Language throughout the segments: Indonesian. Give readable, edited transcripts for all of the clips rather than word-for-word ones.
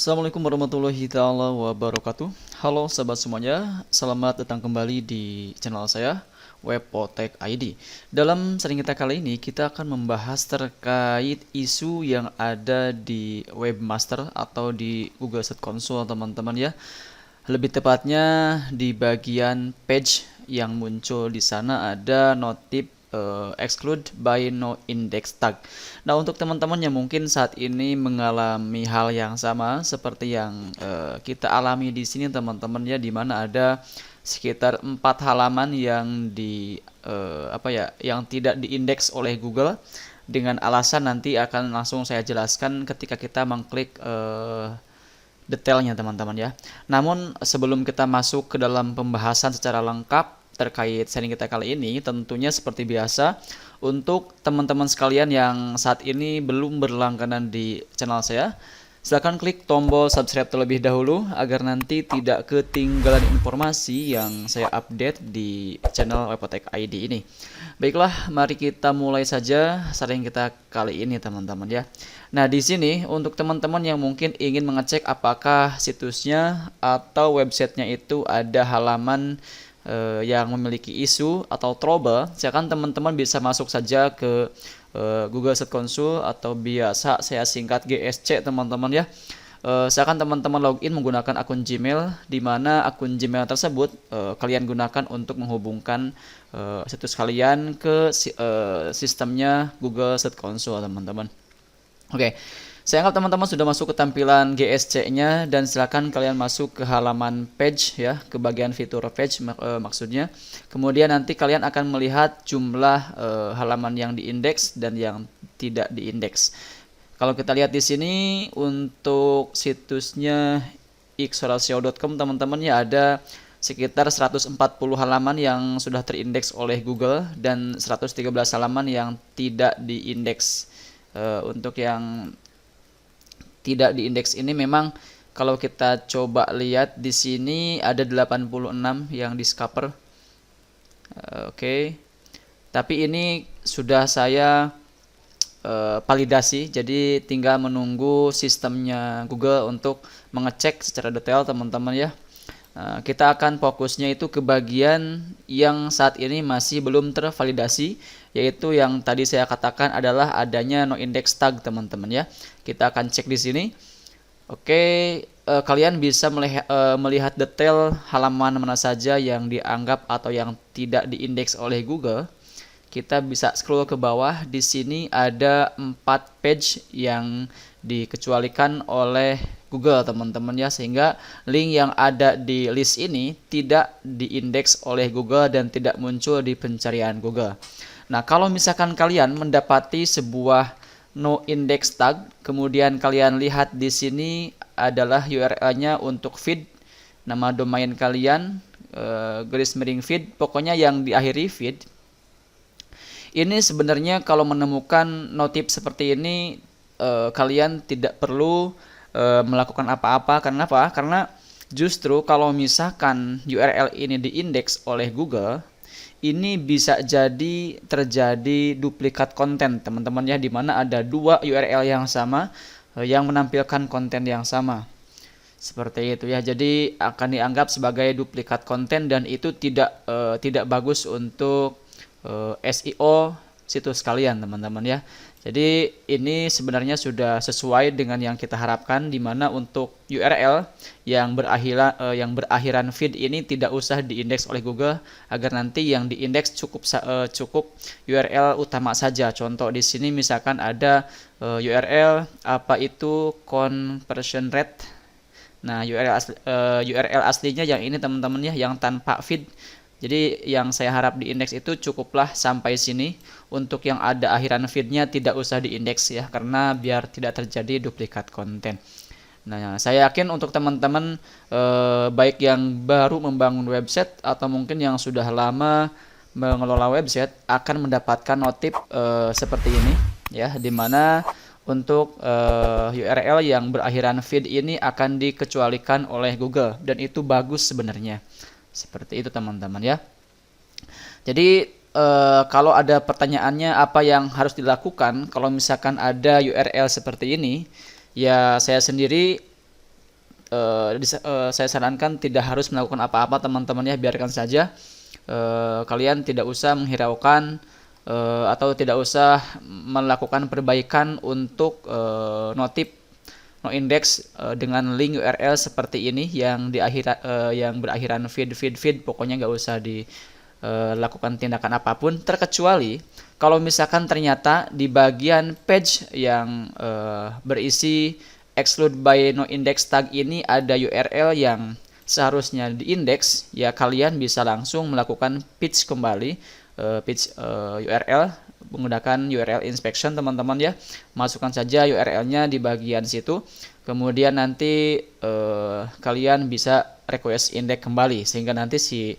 Assalamualaikum warahmatullahi taala wabarakatuh. Halo sahabat semuanya, selamat datang kembali di channel saya Webpotek ID. Dalam sering kita kali ini kita akan membahas terkait isu yang ada di Webmaster atau di Google Search Console teman-teman ya. Lebih tepatnya di bagian page yang muncul di sana ada notif exclude by no index tag. Nah, untuk teman-teman yang mungkin saat ini mengalami hal yang sama seperti yang kita alami di sini teman-teman ya, di mana ada sekitar 4 halaman yang yang tidak diindeks oleh Google dengan alasan nanti akan langsung saya jelaskan ketika kita mengklik detailnya teman-teman ya. Namun sebelum kita masuk ke dalam pembahasan secara lengkap terkait sharing kita kali ini, tentunya seperti biasa untuk teman-teman sekalian yang saat ini belum berlangganan di channel saya, silahkan klik tombol subscribe terlebih dahulu agar nanti tidak ketinggalan informasi yang saya update di channel Webpotek ID ini. Baiklah, mari kita mulai saja sharing kita kali ini teman-teman ya. Nah, di sini untuk teman-teman yang mungkin ingin mengecek apakah situsnya atau websitenya itu ada halaman yang memiliki isu atau trouble, silakan teman-teman bisa masuk saja ke Google Search Console atau biasa saya singkat GSC teman-teman ya. Silakan teman-teman login menggunakan akun Gmail, di mana akun Gmail tersebut kalian gunakan untuk menghubungkan situs kalian ke sistemnya Google Search Console teman-teman. Oke. Saya anggap teman-teman sudah masuk ke tampilan GSC-nya dan silakan kalian masuk ke halaman page ya, ke bagian fitur page maksudnya. Kemudian nanti kalian akan melihat jumlah halaman yang diindeks dan yang tidak diindeks. Kalau kita lihat di sini untuk situsnya xratio.com teman-teman ya, ada sekitar 140 halaman yang sudah terindeks oleh Google dan 113 halaman yang tidak diindeks. Untuk yang tidak diindeks ini memang kalau kita coba lihat di sini ada 86 yang discover. Oke. Tapi ini sudah saya validasi, jadi tinggal menunggu sistemnya Google untuk mengecek secara detail teman-teman ya. Kita akan fokusnya itu ke bagian yang saat ini masih belum tervalidasi, yaitu yang tadi saya katakan adalah adanya no index tag teman-teman ya. Kita akan cek di sini. Oke, kalian bisa melihat detail halaman mana saja yang dianggap atau yang tidak diindeks oleh Google. Kita bisa scroll ke bawah. Di sini ada 4 page yang dikecualikan oleh Google teman-teman ya, sehingga link yang ada di list ini tidak diindeks oleh Google dan tidak muncul di pencarian Google. Nah, kalau misalkan kalian mendapati sebuah no index tag, kemudian kalian lihat di sini adalah URL-nya untuk feed, nama domain kalian, garis miring feed, pokoknya yang diakhiri feed. Ini sebenarnya kalau menemukan notif seperti ini, kalian tidak perlu melakukan apa-apa. Karena apa? Karena justru kalau misalkan URL ini diindeks oleh Google, ini bisa jadi terjadi duplikat konten teman-teman ya, dimana ada 2 URL yang sama yang menampilkan konten yang sama. Seperti itu ya. Jadi akan dianggap sebagai duplikat konten dan itu tidak bagus untuk SEO situs kalian teman-teman ya. Jadi ini sebenarnya sudah sesuai dengan yang kita harapkan, di mana untuk URL yang berakhiran feed ini tidak usah diindeks oleh Google, agar nanti yang diindeks cukup URL utama saja. Contoh di sini misalkan ada URL apa itu conversion rate. Nah, URL aslinya yang ini teman-teman ya, yang tanpa feed. Jadi yang saya harap diindeks itu cukuplah sampai sini. Untuk yang ada akhiran feednya tidak usah diindeks ya, karena biar tidak terjadi duplikat konten. Nah, saya yakin untuk teman-teman baik yang baru membangun website atau mungkin yang sudah lama mengelola website akan mendapatkan notif seperti ini ya, dimana untuk URL yang berakhiran feed ini akan dikecualikan oleh Google, dan itu bagus sebenarnya. Seperti itu teman-teman ya. Jadi kalau ada pertanyaannya apa yang harus dilakukan kalau misalkan ada URL seperti ini, ya saya sendiri saya sarankan tidak harus melakukan apa-apa teman-teman ya, biarkan saja. Kalian tidak usah menghiraukan atau tidak usah melakukan perbaikan untuk notif noindex dengan link URL seperti ini yang yang berakhiran feed, pokoknya nggak usah dilakukan tindakan apapun, terkecuali kalau misalkan ternyata di bagian page yang berisi exclude by noindex tag ini ada URL yang seharusnya diindeks, ya kalian bisa langsung melakukan pitch kembali URL menggunakan URL inspection teman-teman ya. Masukkan saja URL-nya di bagian situ, kemudian nanti kalian bisa request index kembali sehingga nanti si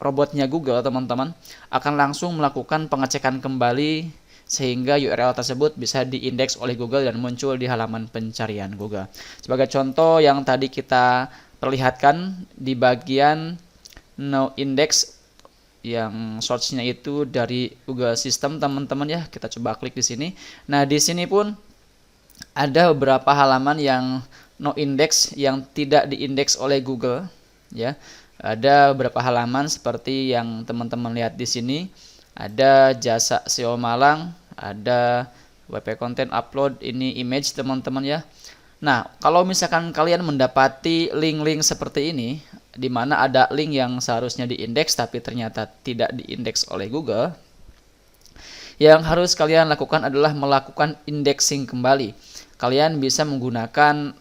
robotnya Google teman-teman akan langsung melakukan pengecekan kembali sehingga URL tersebut bisa diindeks oleh Google dan muncul di halaman pencarian Google. Sebagai contoh yang tadi kita perlihatkan di bagian noindex yang source-nya itu dari Google System teman-teman ya, kita coba klik di sini. Nah, di sini pun ada beberapa halaman yang noindex yang tidak diindeks oleh Google ya. Ada beberapa halaman seperti yang teman-teman lihat di sini. Ada jasa SEO Malang, ada WP Content Upload, ini image teman-teman ya. Nah, kalau misalkan kalian mendapati link-link seperti ini, di mana ada link yang seharusnya diindeks tapi ternyata tidak diindeks oleh Google, yang harus kalian lakukan adalah melakukan indexing kembali. Kalian bisa menggunakan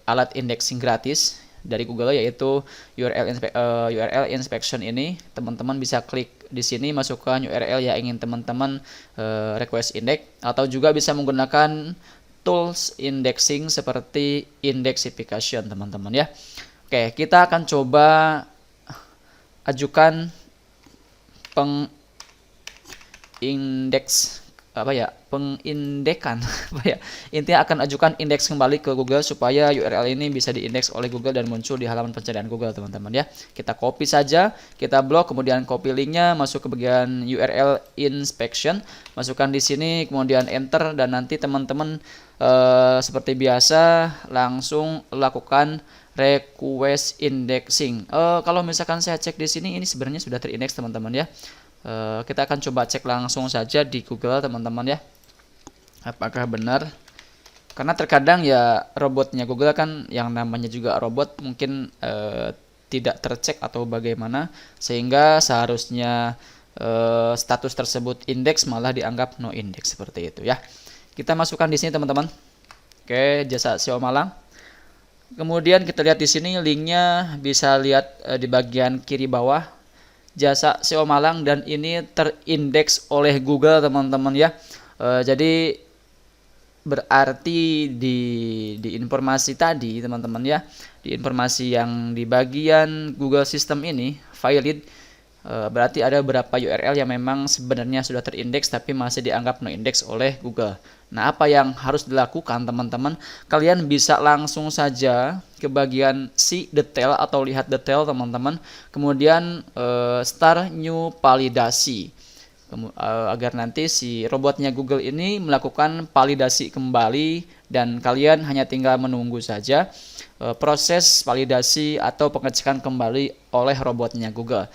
alat indexing gratis dari Google, yaitu URL inspection ini. Teman-teman bisa klik di sini, masukkan URL yang ingin teman-teman request index, atau juga bisa menggunakan tools indexing seperti indexification teman-teman ya. Oke, kita akan coba ajukan pengindekan intinya akan ajukan indeks kembali ke Google supaya URL ini bisa diindeks oleh Google dan muncul di halaman pencarian Google teman-teman ya. Kita copy saja, kita blok, kemudian copy linknya, masuk ke bagian URL inspection, masukkan di sini, kemudian enter, dan nanti teman-teman seperti biasa langsung lakukan request indexing. Kalau misalkan saya cek di sini, ini sebenarnya sudah terindeks teman-teman ya. Kita akan coba cek langsung saja di Google teman-teman ya, apakah benar. Karena terkadang ya robotnya Google kan yang namanya juga robot, mungkin tidak tercek atau bagaimana, sehingga seharusnya status tersebut indeks malah dianggap no index seperti itu ya. Kita masukkan di sini teman-teman. Oke, jasa SEO Malang. Kemudian kita lihat di sini linknya, bisa lihat di bagian kiri bawah, jasa SEO Malang, dan ini terindeks oleh Google teman-teman ya. Jadi berarti di informasi tadi teman-teman ya, di informasi yang di bagian Google System ini valid, berarti ada beberapa URL yang memang sebenarnya sudah terindeks tapi masih dianggap no index oleh Google. Nah, apa yang harus dilakukan teman-teman? Kalian bisa langsung saja ke bagian see detail atau lihat detail teman-teman, kemudian start new validasi, agar nanti si robotnya Google ini melakukan validasi kembali dan kalian hanya tinggal menunggu saja proses validasi atau pengecekan kembali oleh robotnya Google.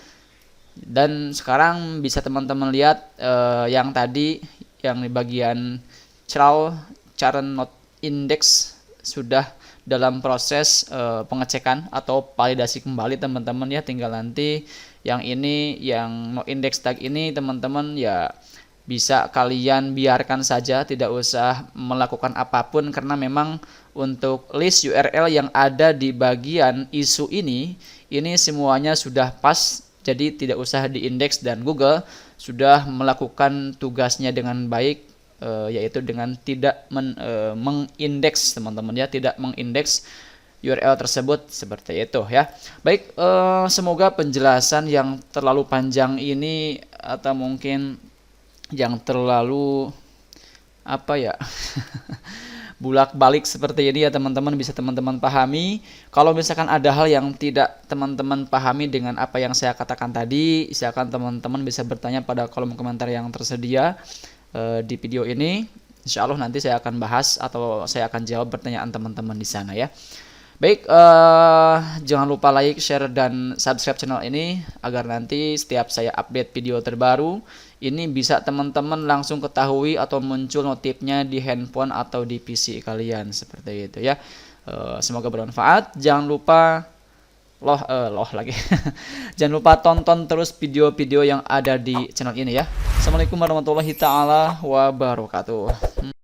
Dan sekarang bisa teman-teman lihat yang tadi yang di bagian current not index sudah dalam proses pengecekan atau validasi kembali teman-teman ya. Tinggal nanti yang ini, yang no index tag ini teman-teman ya bisa kalian biarkan saja, tidak usah melakukan apapun, karena memang untuk list URL yang ada di bagian isu ini semuanya sudah pas. Jadi tidak usah diindeks dan Google sudah melakukan tugasnya dengan baik, yaitu dengan tidak mengindeks teman-teman ya, tidak mengindeks URL tersebut seperti itu ya. Baik, semoga penjelasan yang terlalu panjang ini atau mungkin yang terlalu bulak-balik seperti ini ya teman-teman bisa teman-teman pahami. Kalau misalkan ada hal yang tidak teman-teman pahami dengan apa yang saya katakan tadi, silakan teman-teman bisa bertanya pada kolom komentar yang tersedia di video ini. Insya Allah nanti saya akan bahas atau saya akan jawab pertanyaan teman-teman di sana ya. Baik, jangan lupa like, share, dan subscribe channel ini agar nanti setiap saya update video terbaru ini bisa teman-teman langsung ketahui atau muncul notifnya di handphone atau di PC kalian seperti itu ya. Semoga bermanfaat. Jangan lupa lagi. Jangan lupa tonton terus video-video yang ada di channel ini ya. Assalamualaikum warahmatullahi taala wabarakatuh.